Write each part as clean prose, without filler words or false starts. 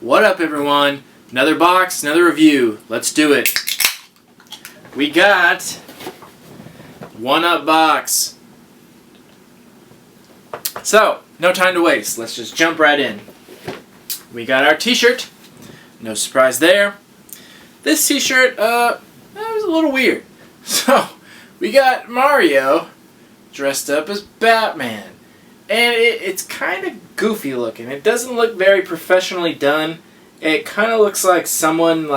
What up, everyone? Another box, another review. Let's do it. We got One Up box. So, no time to waste. Let's just jump right in. We got our t-shirt. No surprise there. This t-shirt, was a little weird. So, we got Mario dressed up as Batman. And it's kind of goofy looking. It doesn't look very professionally done. It kind of looks like someone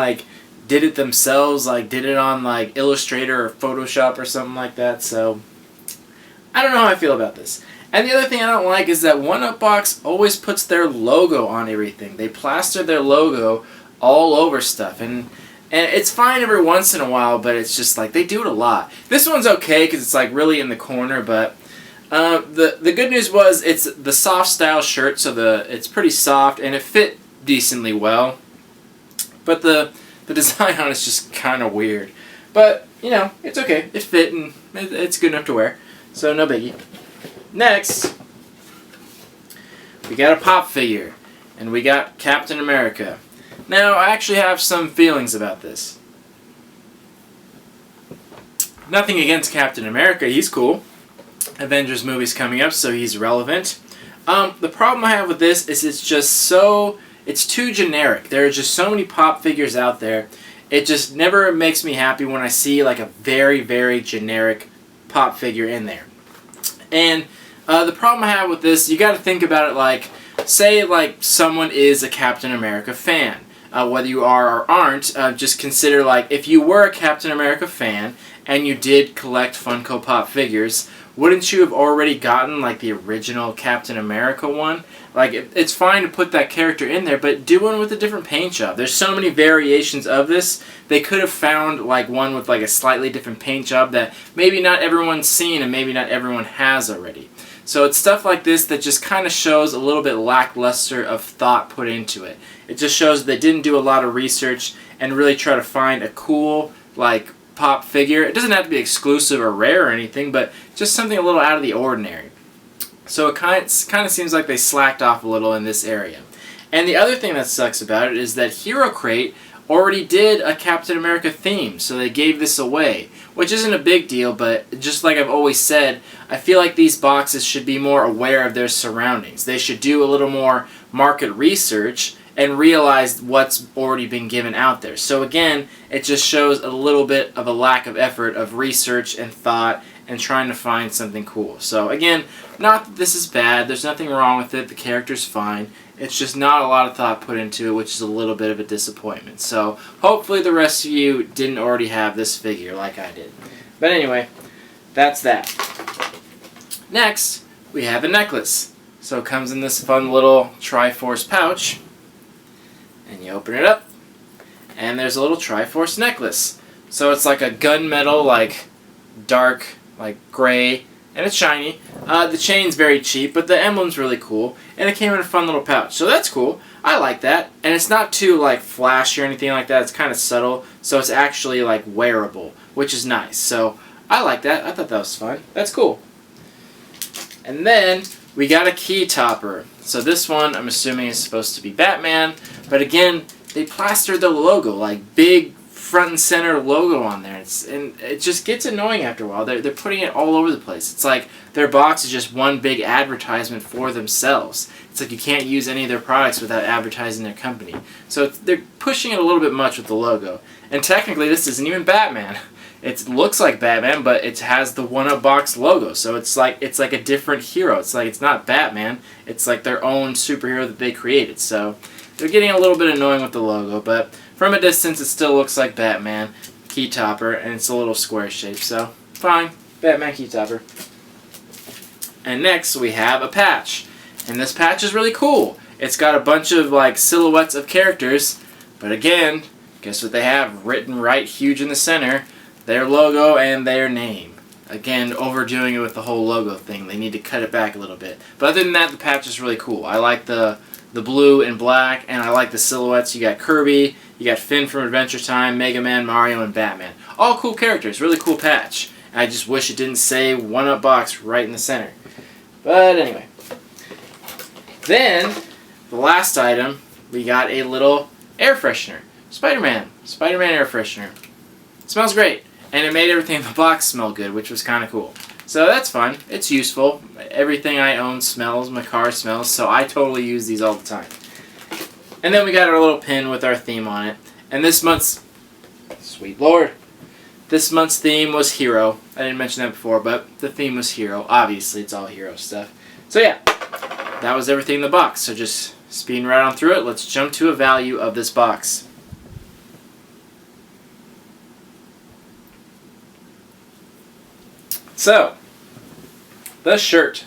did it themselves, did it on Illustrator or Photoshop or something like that. So I don't know how I feel about this. And the other thing I don't like is that One Up Box always puts their logo on everything. They plaster their logo all over stuff, and it's fine every once in a while, but it's just they do it a lot. This one's okay because it's really in the corner, but the good news was it's the soft style shirt, so it's pretty soft and it fit decently well. But the design on it's just kind of weird. But it's okay. It fit and it's good enough to wear, so no biggie. Next, we got a pop figure, and we got Captain America. Now I actually have some feelings about this. Nothing against Captain America. He's cool. Avengers movie's coming up, so he's relevant. The problem I have with this is it's too generic. There are just so many pop figures out there. It just never makes me happy when I see a very, very generic pop figure in there. And the problem I have with this, you got to think about it say someone is a Captain America fan. Whether you are or aren't, just consider if you were a Captain America fan and you did collect Funko Pop figures, wouldn't you have already gotten the original Captain America one? It's fine to put that character in there, but do one with a different paint job. There's so many variations of this. They could have found one with a slightly different paint job that maybe not everyone's seen and maybe not everyone has already. So it's stuff like this that just kind of shows a little bit lackluster of thought put into it. It just shows they didn't do a lot of research and really try to find a cool pop figure. It doesn't have to be exclusive or rare or anything, but just something a little out of the ordinary. So it kind of seems like they slacked off a little in this area. And the other thing that sucks about it is that Hero Crate already did a Captain America theme, so they gave this away, which isn't a big deal, but just like I've always said, I feel like these boxes should be more aware of their surroundings. They should do a little more market research and realize what's already been given out there. So again, it just shows a little bit of a lack of effort of research and thought and trying to find something cool. So again, not that this is bad, there's nothing wrong with it, the character's fine, it's just not a lot of thought put into it, which is a little bit of a disappointment. So hopefully the rest of you didn't already have this figure like I did. But anyway, that's that. Next, we have a necklace. So it comes in this fun little Triforce pouch. And you open it up, and there's a little Triforce necklace. So it's a gunmetal, dark, gray, and it's shiny. The chain's very cheap, but the emblem's really cool, and it came in a fun little pouch. So that's cool. I like that, and it's not too flashy or anything like that. It's kind of subtle, so it's actually wearable, which is nice. So I like that. I thought that was fun. That's cool. And then we got a key topper. So this one, I'm assuming, is supposed to be Batman. But again, they plastered the logo, big front and center logo on there. And it just gets annoying after a while. They're putting it all over the place. It's their box is just one big advertisement for themselves. It's you can't use any of their products without advertising their company. So they're pushing it a little bit much with the logo. And technically, this isn't even Batman. It looks like Batman, but it has the One Up Box logo, so it's like a different hero. It's not Batman. It's their own superhero that they created. So they're getting a little bit annoying with the logo, but from a distance, it still looks like Batman key topper, and it's a little square shape. So fine, Batman key topper. And next we have a patch, and this patch is really cool. It's got a bunch of silhouettes of characters, but again, guess what they have written right huge in the center? Their logo and their name. Again, overdoing it with the whole logo thing. They need to cut it back a little bit. But other than that, the patch is really cool. I like the blue and black, and I like the silhouettes. You got Kirby, you got Finn from Adventure Time, Mega Man, Mario, and Batman. All cool characters. Really cool patch. I just wish it didn't say One Up Box right in the center. But anyway. Then, the last item we got a little air freshener. Spider-Man air freshener. It smells great. And it made everything in the box smell good, which was kind of cool. So that's fun. It's useful. Everything I own smells. My car smells. So I totally use these all the time. And then we got our little pin with our theme on it. And this month's... Sweet Lord. This month's theme was Hero. I didn't mention that before, but the theme was Hero. Obviously, it's all Hero stuff. So yeah, that was everything in the box. So just speeding right on through it, let's jump to a value of this box. So, the shirt.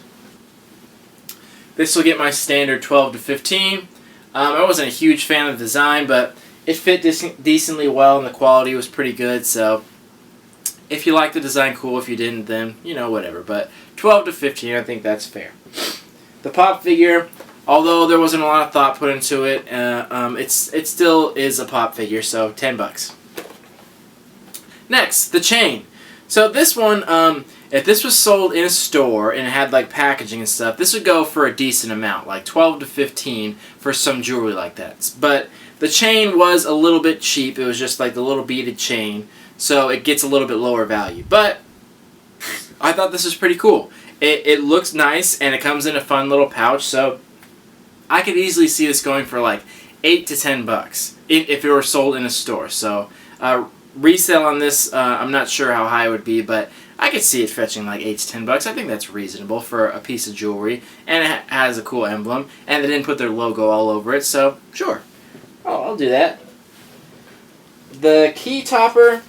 This will get my standard 12 to 15. I wasn't a huge fan of the design, but it fit decently well and the quality was pretty good. So, if you like the design, cool. If you didn't, then, you know, whatever. But 12 to 15, I think that's fair. The pop figure, although there wasn't a lot of thought put into it, it still is a pop figure, so $10. Next, the chain. So this one, if this was sold in a store and it had like packaging and stuff, this would go for a decent amount, like 12 to 15 for some jewelry like that. But the chain was a little bit cheap. It was just like the little beaded chain, so it gets a little bit lower value. But I thought this was pretty cool. It looks nice and it comes in a fun little pouch, so I could easily see this going for like $8 to $10 if it were sold in a store. So resale on this, I'm not sure how high it would be, but I could see it fetching like $8 to $10. I think that's reasonable for a piece of jewelry, and it has a cool emblem, and they didn't put their logo all over it, so sure. Oh, I'll do that. The key topper,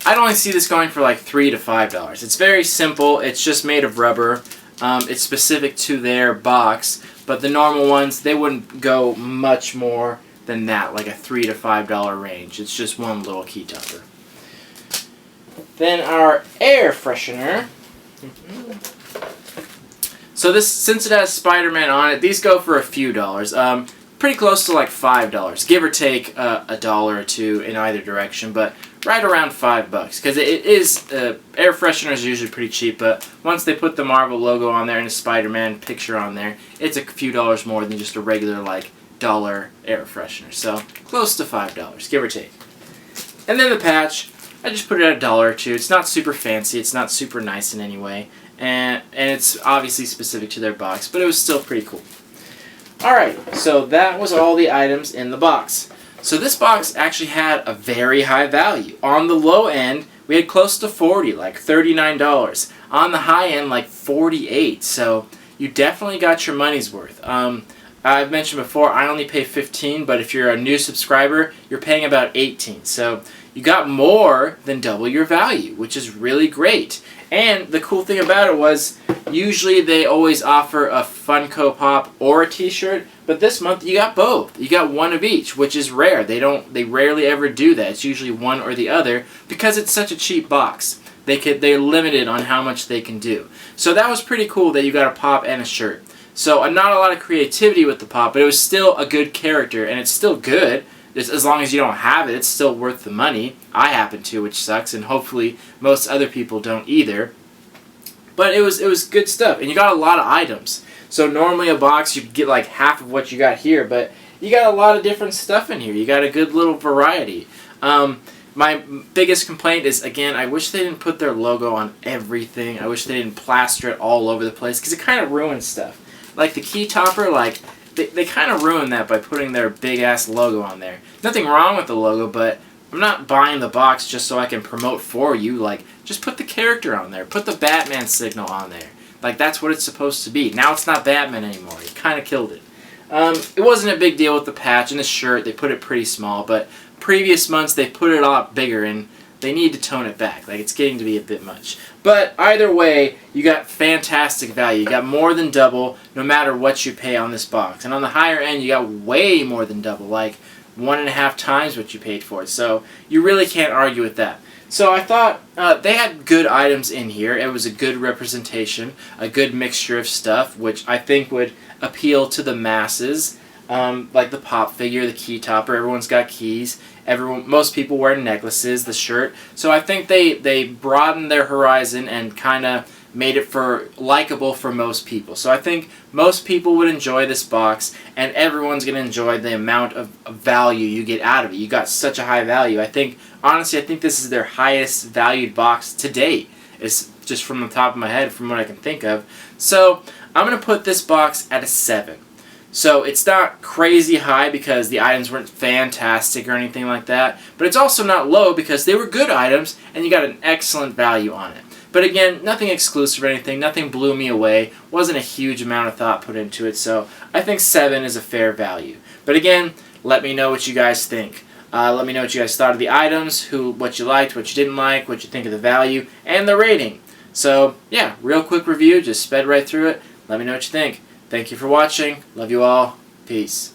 I'd only see this going for like $3 to $5. It's very simple. It's just made of rubber. It's specific to their box, but the normal ones, they wouldn't go much more than that, like a $3 to $5 range. It's just one little key topper. Then our air freshener. So this, since it has Spider-Man on it, these go for a few dollars. Pretty close to like $5, give or take a dollar or two in either direction, but right around $5 because it is air fresheners are usually pretty cheap, but once they put the Marvel logo on there and a Spider-Man picture on there, it's a few dollars more than just a regular like dollar air freshener. So close to $5, give or take. And then the patch, I just put it at a dollar or two. It's not super fancy. It's not super nice in any way, and it's obviously specific to their box, but it was still pretty cool. Alright, so that was all the items in the box. So this box actually had a very high value. On the low end, we had close to $40, like $39. On the high end, like $48. So you definitely got your money's worth. I've mentioned before, I only pay $15, but if you're a new subscriber, you're paying about $18. So you got more than double your value, which is really great. And the cool thing about it was, usually they always offer a Funko Pop or a t-shirt, but this month you got both. You got one of each, which is rare. They rarely ever do that. It's usually one or the other because it's such a cheap box. They're limited on how much they can do. So that was pretty cool that you got a pop and a shirt. So not a lot of creativity with the pop, but it was still a good character, and it's still good. As long as you don't have it, it's still worth the money. I happen to, which sucks, and hopefully most other people don't either. But it was good stuff, and you got a lot of items. So normally a box, you'd get like half of what you got here, but you got a lot of different stuff in here. You got a good little variety. My biggest complaint is, again, I wish they didn't put their logo on everything. I wish they didn't plaster it all over the place, because it kind of ruins stuff. Like the key topper, like they kind of ruined that by putting their big-ass logo on there. Nothing wrong with the logo, but I'm not buying the box just so I can promote for you. Like, just put the character on there. Put the Batman signal on there. Like, that's what it's supposed to be. Now it's not Batman anymore. You kind of killed it. It wasn't a big deal with the patch and the shirt. They put it pretty small, but previous months they put it a lot bigger, and they need to tone it back. Like, it's getting to be a bit much. But either way, you got fantastic value. You got more than double no matter what you pay on this box. And on the higher end, you got way more than double, like 1.5 times what you paid for it. So you really can't argue with that. So I thought they had good items in here. It was a good representation, a good mixture of stuff, which I think would appeal to the masses. Like the pop figure, the key topper, everyone's got keys. Most people wear necklaces, the shirt. So I think they broadened their horizon and kind of made it for likable for most people. So I think most people would enjoy this box, and everyone's going to enjoy the amount of value you get out of it. You got such a high value. Honestly, I think this is their highest valued box to date. It's just from the top of my head, from what I can think of. So I'm going to put this box at a 7. So it's not crazy high because the items weren't fantastic or anything like that, but it's also not low because they were good items and you got an excellent value on it. But again, nothing exclusive or anything, nothing blew me away, wasn't a huge amount of thought put into it, so I think 7 is a fair value. But again, let me know what you guys think. Let me know what you guys thought of the items, what you liked, what you didn't like, what you think of the value, and the rating. So yeah, real quick review, just sped right through it. Let me know what you think. Thank you for watching. Love you all. Peace.